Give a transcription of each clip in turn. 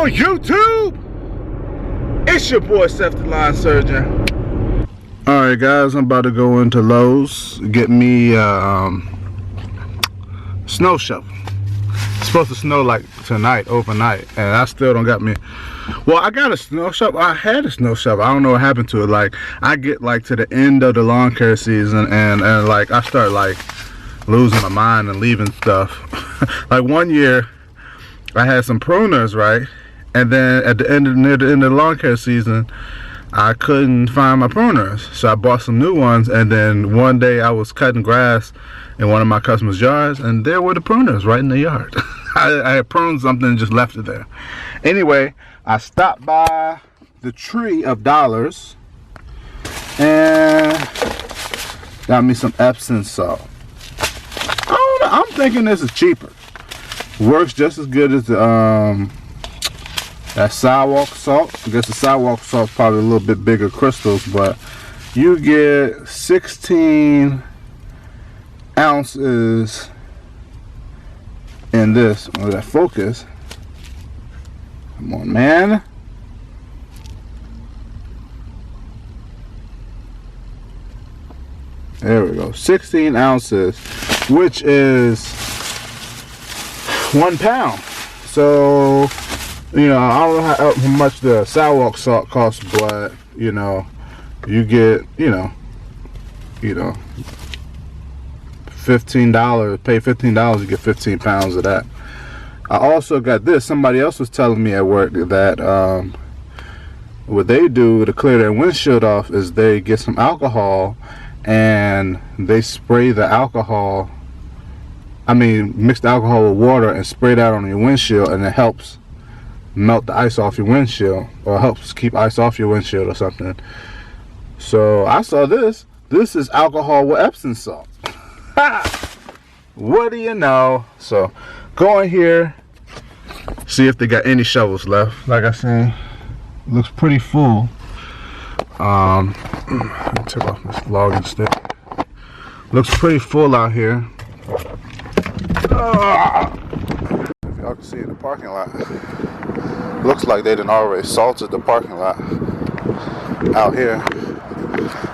on YouTube? It's your boy Seth the Line Surgeon. Alright guys, I'm about to go into Lowe's, get me snow shovel. It's supposed to snow like tonight, overnight, and I still don't got me. Well, I got a snow shovel. I had a snow shovel. I don't know what happened to it. Like, I get like to the end of the lawn care season and like I start like losing my mind and leaving stuff. Like one year I had some pruners, right? And then at the end of the lawn care season, I couldn't find my pruners, so I bought some new ones. And then one day I was cutting grass in one of my customers' yards, and there were the pruners right in the yard. I had pruned something and just left it there. Anyway, I stopped by the Tree of Dollars and got me some Epsom salt. I don't know, I'm thinking this is cheaper. Works just as good as the that sidewalk salt. I guess the sidewalk salt's probably a little bit bigger crystals, but you get 16 ounces in this. Will that focus? Come on, man. There we go. 16 ounces, which is 1 pound. So, you know, I don't know how much the sidewalk salt costs, but you know, you get, you know, $15. Pay $15, you get 15 pounds of that. I also got this. Somebody else was telling me at work that what they do to clear their windshield off is they get some alcohol and they spray the alcohol. I mean, mix the alcohol with water and spray that on your windshield, and it helps melt the ice off your windshield, or helps keep ice off your windshield or something. So I saw this. This is alcohol with Epsom salt. What do you know? So go in here, see if they got any shovels left. Like I said, looks pretty full. Let me take off this logging stick. Looks pretty full out here. If y'all can see in the parking lot, looks like they done already salted the parking lot out here.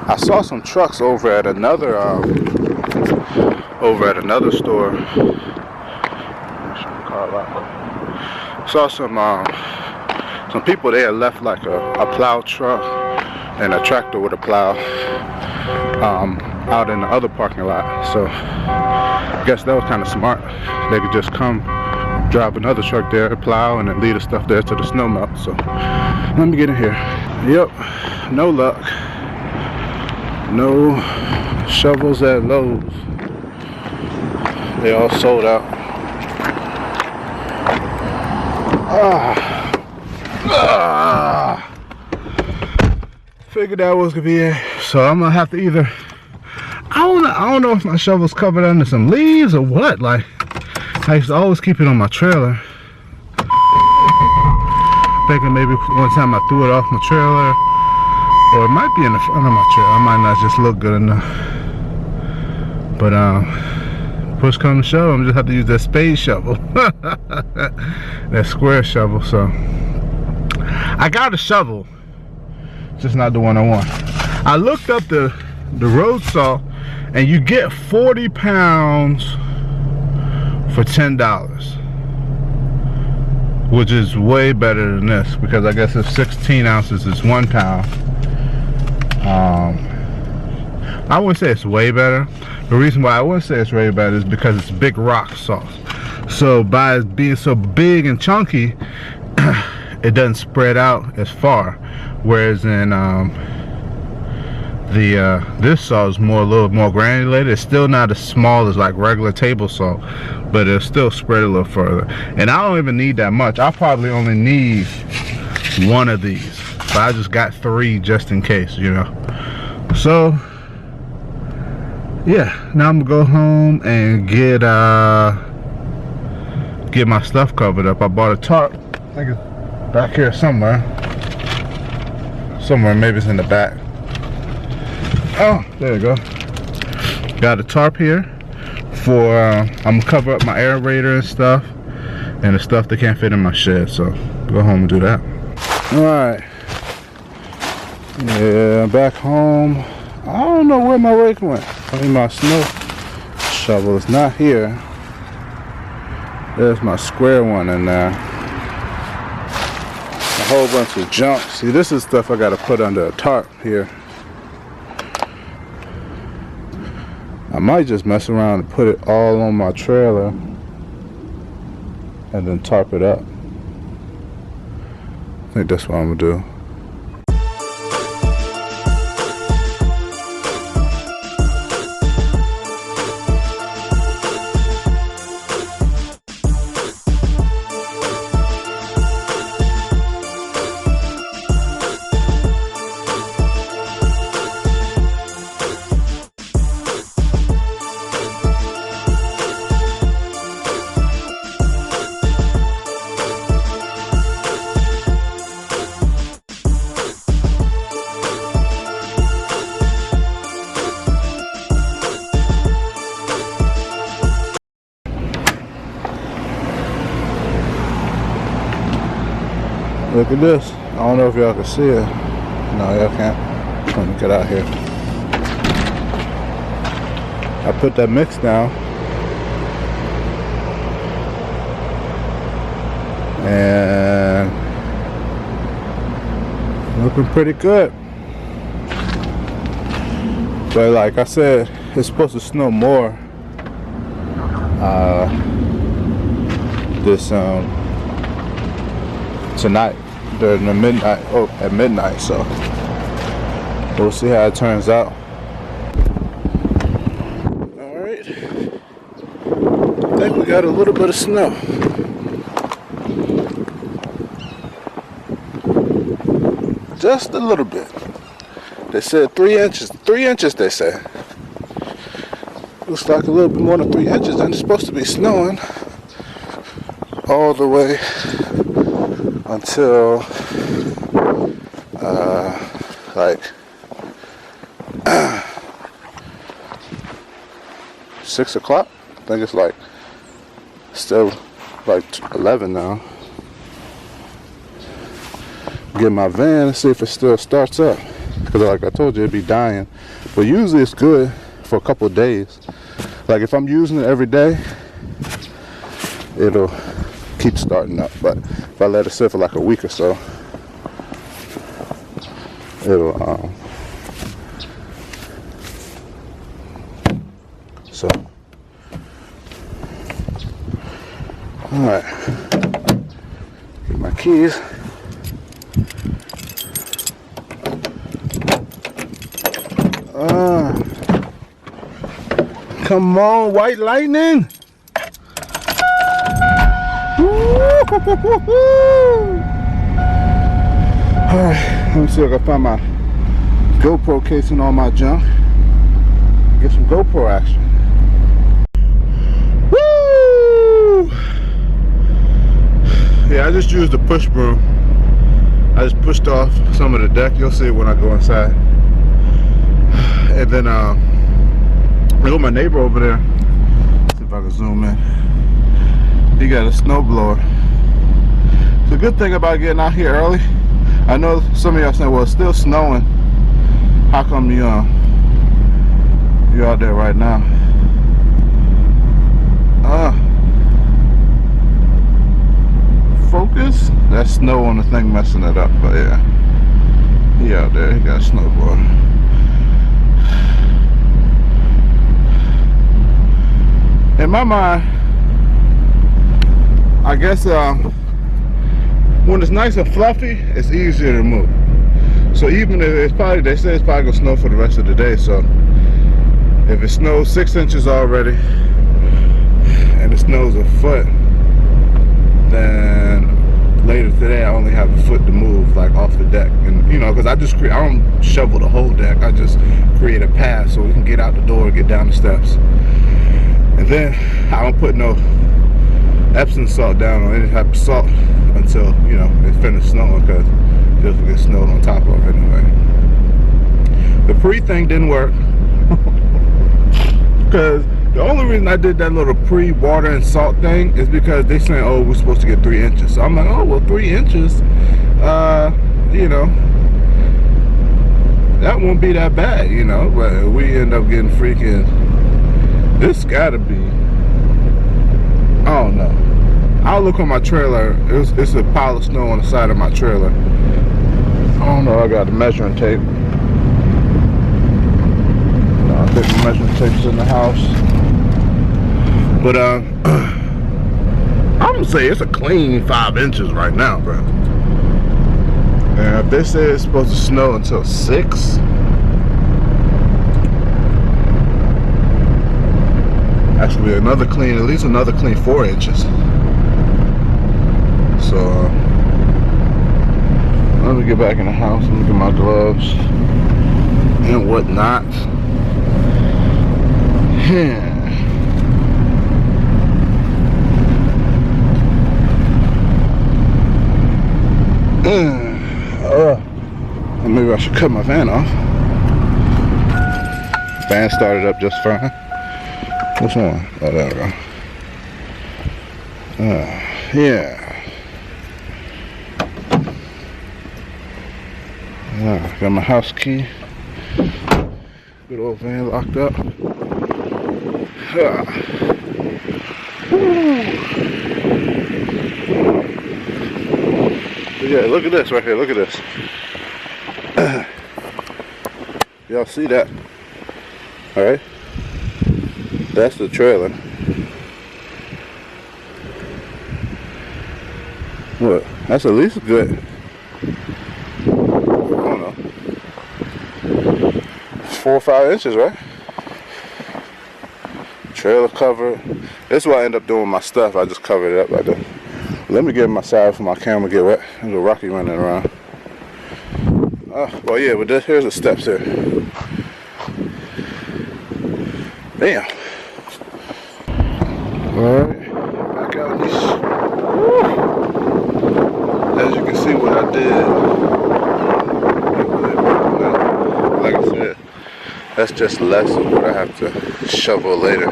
I saw some trucks over at another store. Saw some people there left like a plow truck and a tractor with a plow out in the other parking lot. So I guess that was kind of smart. They could just come drive another truck there, plow, and then leave the stuff there till the snow melts. So let me get in here. Yep, no luck. No shovels at Lowe's. They all sold out. Figured that was gonna be it. So I'm gonna have to either, I don't know if my shovel's covered under some leaves or what. Like, I used to always keep it on my trailer. Thinking maybe one time I threw it off my trailer, or it might be in the front of my trailer. I might not just look good enough. But push come to shove, I'm just have to use that spade shovel. That square shovel. So I got a shovel, just not the one I want. I looked up the road salt, and you get 40 pounds for $10, which is way better than this, because I guess if 16 ounces is 1 pound. I wouldn't say it's way better. The reason why I wouldn't say it's way better is because it's big rock salt. So by being so big and chunky, it doesn't spread out as far. Whereas in this salt is a little more granulated. It's still not as small as like regular table salt, but it'll still spread a little further. And I don't even need that much. I probably only need one of these, but I just got 3 just in case, you know. So yeah, now I'm gonna go home and get my stuff covered up. I bought a tarp. I think it's back here somewhere. Maybe it's in the back. Oh, there you go. Got a tarp here for I'm gonna cover up my aerator and stuff, and the stuff that can't fit in my shed, so go home and do that. Alright. Yeah, back home. I don't know where my rake went. I mean, my snow shovel is not here. There's my square one in there. A whole bunch of junk. See, this is stuff I gotta put under a tarp here. I might just mess around and put it all on my trailer and then tarp it up. I think that's what I'm gonna do. Look at this. I don't know if y'all can see it. No, y'all can't. Let me get out here. I put that mix down. And looking pretty good. But like I said, it's supposed to snow more this tonight during the midnight, at midnight, so we'll see how it turns out. Alright, I think we got a little bit of snow. Just a little bit. They said 3 inches. 3 inches, they said. Looks like a little bit more than 3 inches, and it's supposed to be snowing all the way until like 6 o'clock. I think it's like still like 11 now. Get my van and see if it still starts up, because like I told you, it'd be dying. But usually it's good for a couple of days. Like if I'm using it every day, it'll keep starting up. But if I let it sit for like a week or so, it'll so all right, get my keys. Come on, white lightning. Alright, let me see if I can find my GoPro case and all my junk. Get some GoPro action. Woo! Yeah, I just used the push broom. I just pushed off some of the deck. You'll see it when I go inside. And then I got my neighbor over there. Let's see if I can zoom in. He got a snow blower. The good thing about getting out here early, I know some of y'all saying, well, it's still snowing. How come you're out there right now? Focus. That's snow on the thing messing it up, but yeah. He out there, he got a snowboard. In my mind, I guess when it's nice and fluffy, it's easier to move. So even if it's probably, they say it's probably gonna snow for the rest of the day. So if it snows 6 inches already and it snows a foot, then later today I only have a foot to move, like off the deck. And you know, because I don't shovel the whole deck. I just create a path so we can get out the door and get down the steps. And then I don't put no Epsom salt down or any type of salt until, you know, it finishes snowing, because it just get snowed on top of anyway. The pre thing didn't work because The only reason I did that little pre-water and salt thing is because they saying, oh, we're supposed to get 3 inches. So I'm like, oh, well, 3 inches, you know, that won't be that bad, you know. But we end up getting freaking, this gotta be, I don't know. I'll look on my trailer. It's a pile of snow on the side of my trailer. I don't know, I got the measuring tape. No, I think the measuring tape's in the house. But I'm gonna say it's a clean 5 inches right now, bro. And if they say it's supposed to snow until 6, actually another clean, at least another clean 4 inches. So let me get back in the house. Let me get my gloves and whatnot. Yeah. Maybe I should cut my van off. Van started up just fine. Which one? Oh, there we go. Yeah. Got my house key. Good old van locked up. Yeah, look at this right here. Look at this. Y'all see that? All right. That's the trailer. What? That's at least good. I don't know. 4 or 5 inches, right? Trailer cover. This is what I end up doing with my stuff. I just covered it up like that. Let me get my side for my camera get wet. There's a Rocky running around. Well, yeah, but here's the steps here. Damn. Alright, back out these. As you can see what I did. Like I said, that's just less of what I have to shovel later.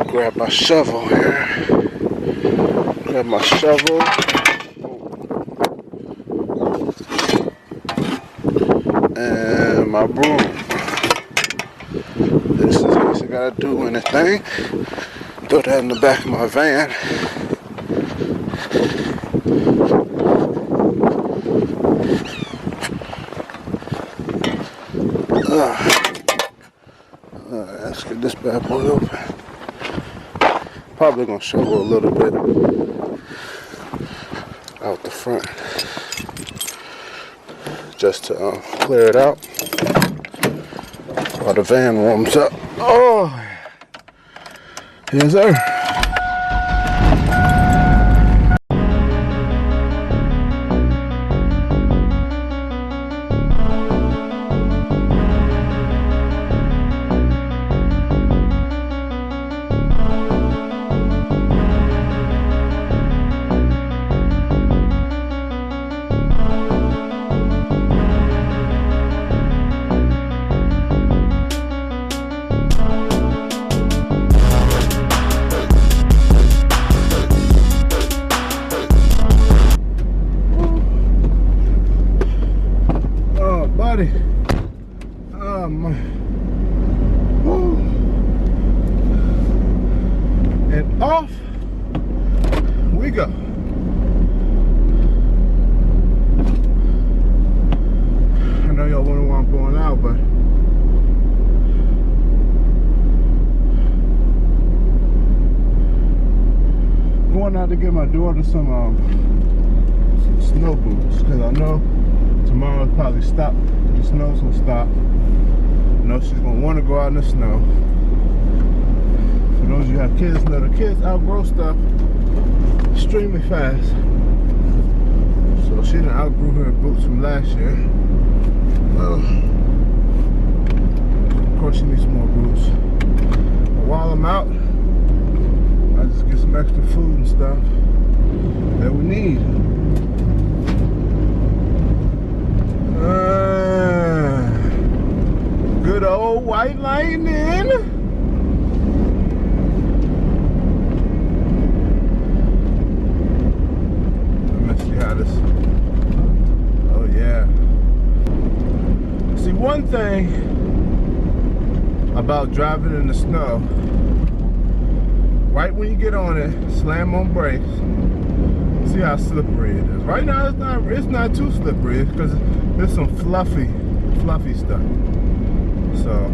Grab my shovel here. Grab my shovel. And my broom. This is what I gotta do anything. Throw that in the back of my van. Let's get this bad boy open. Probably gonna shovel a little bit out the front just to clear it out while the van warms up. Oh, yes sir. Oh my. Woo. And off we go. I know y'all wonder why I'm going out, but going out to get my daughter some snow boots, because I know tomorrow will probably stop. The snow's gonna stop. I know she's gonna want to go out in the snow. For those of you who have kids, know the kids outgrow stuff extremely fast. So she done outgrew her boots from last year. Of course she needs some more boots. But while I'm out, I just get some extra food and stuff that we need. Good old white lightning. thing about driving in the snow, right when you get on it, slam on brakes. See how slippery it is. Right now it's not too slippery because there's some fluffy stuff. So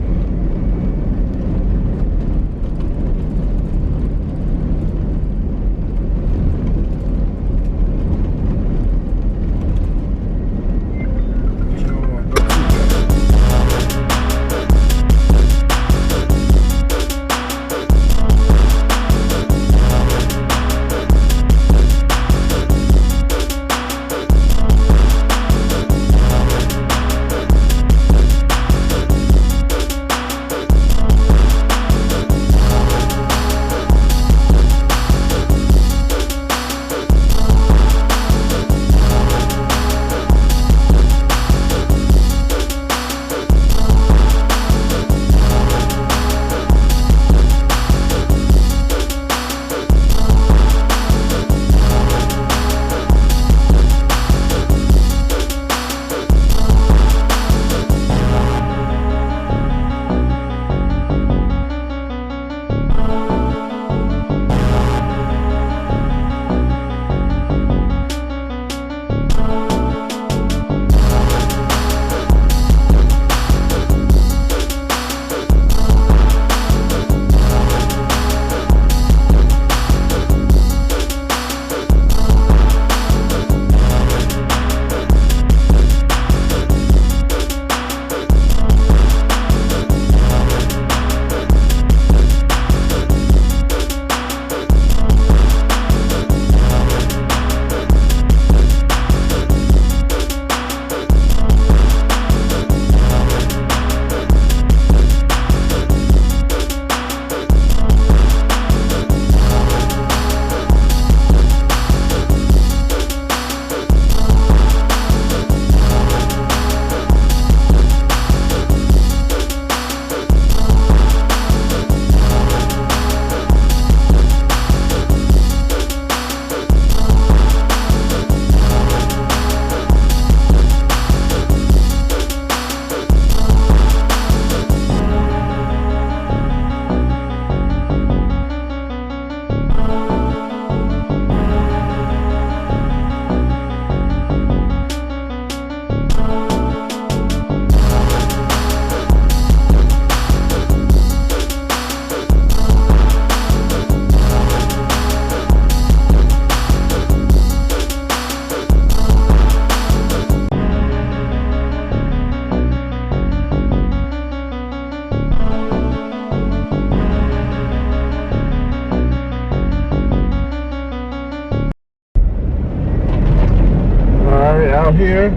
out here.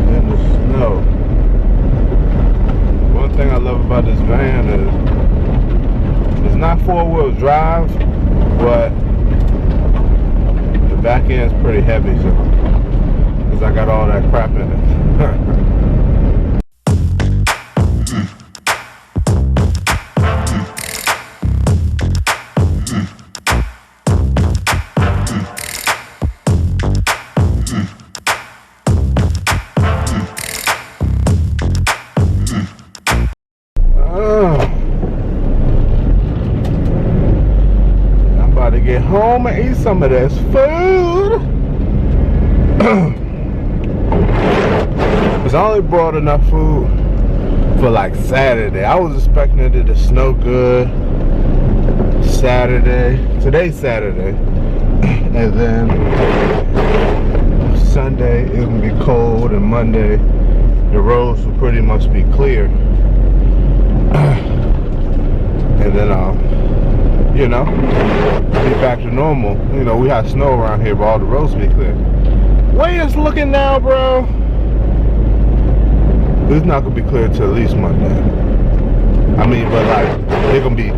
In the snow. One thing I love about this van is it's not four-wheel drive, but the back end's pretty heavy, so because I got all that crap in it. Get home and eat some of this food. Cause I only brought enough food for like Saturday. I was expecting it to snow good Saturday. Today's Saturday. And then Sunday it will be cold, and Monday the roads will pretty much be clear. And then you know, be back to normal. You know, we have snow around here, but all the roads be clear. Way it's looking now, bro, it's not gonna be clear till at least Monday. I mean, but like, they're gonna be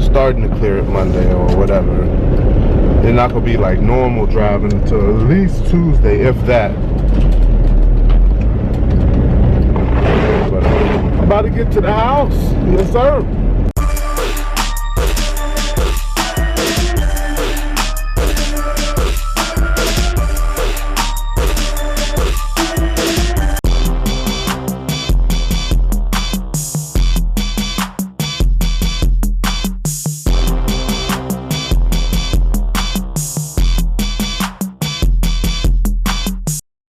starting to clear it Monday or whatever. They're not gonna be like normal driving until at least Tuesday, if that. But I'm about to get to the house. Yes, sir.